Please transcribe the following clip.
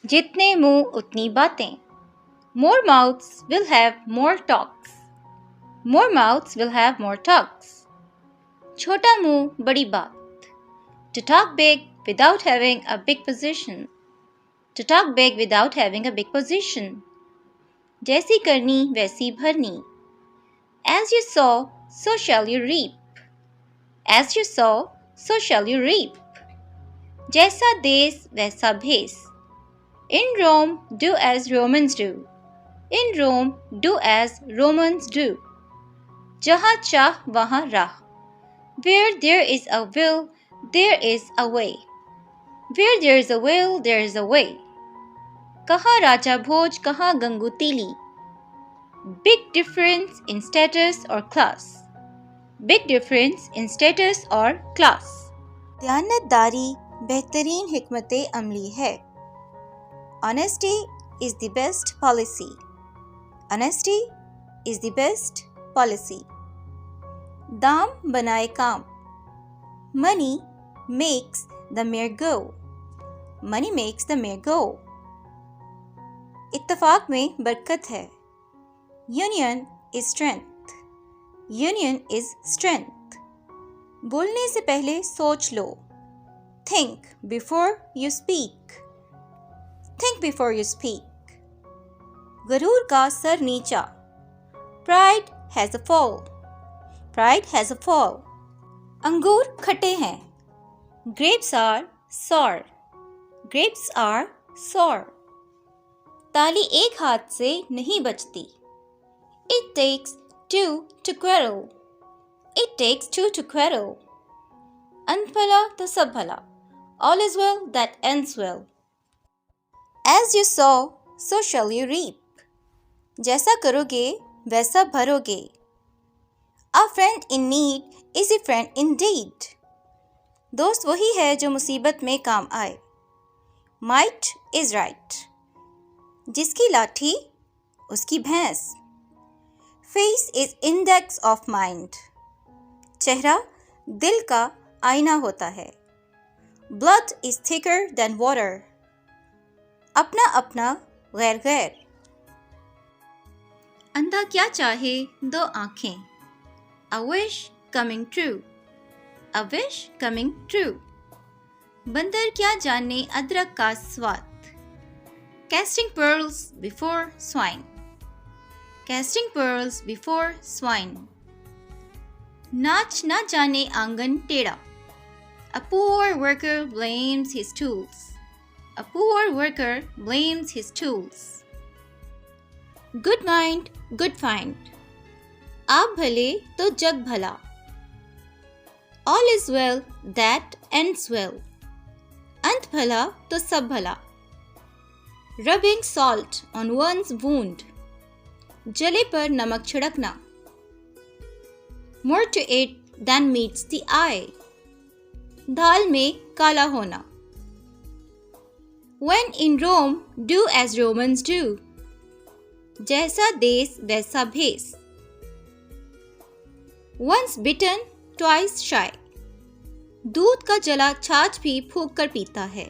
जितने मुंह उतनी बातें. More mouths will have more talks. More mouths will have more talks. छोटा मुंह बड़ी बात. To talk big without having a big position. To talk big without having a big position. जैसी करनी वैसी भरनी. As you sow, so shall you reap. As you sow, so shall you reap. जैसा देश वैसा भेस. In Rome, do as Romans do. In Rome, do as Romans do. जहाँ चाह वहाँ राह. Where there is a will, there is a way. Where there is a will, there is a way. कहाँ राजा भोज, कहाँ गंगू तीली. Big difference in status or class. Big difference in status or class. दयानतदारी बेहतरीन हिकमत अमली है. Honesty is the best policy. Honesty is the best policy. दाम बनाए काम. Money makes the mare go. Money makes the mare go. इत्तफाक में बरकत है. Union is strength. Union is strength. बोलने से पहले सोच लो. Think before you speak. Think before you speak. गरूर का सर नीचा. Pride has a fall. Pride has a fall. अंगूर खट्टे हैं. Grapes are sour. Grapes are sour. ताली एक हाथ से नहीं बजती. It takes two to quarrel. It takes two to quarrel. अंत भला तो सब भला. All is well that ends well. As you sow, so shall you reap. जैसा करोगे वैसा भरोगे. A friend in need is a friend indeed. दोस्त वही है जो मुसीबत में काम आए. Might is right. जिसकी लाठी उसकी भैंस. Face is index of mind. चेहरा दिल का आईना होता है. Blood is thicker than water. अपना अपना गैर गैर. अंधा क्या चाहे दो आँखें. A wish coming true. A wish coming true. बंदर क्या जाने अदरक का स्वाद. Casting pearls before swine. Casting pearls before swine. नाच ना जाने आंगन टेढ़ा. A poor worker blames his tools. A poor worker blames his tools. Good mind, good find. आप भले तो जग भला. All is well that ends well. अंत भला तो सब भला. Rubbing salt on one's wound. जले पर नमक छिड़कना. More to it than meets the eye. दाल में काला होना. When in Rome, do as Romans do. जैसा देश वैसा भेस. Once bitten, twice shy. दूध का जला छाछ भी फूंक कर पीता है.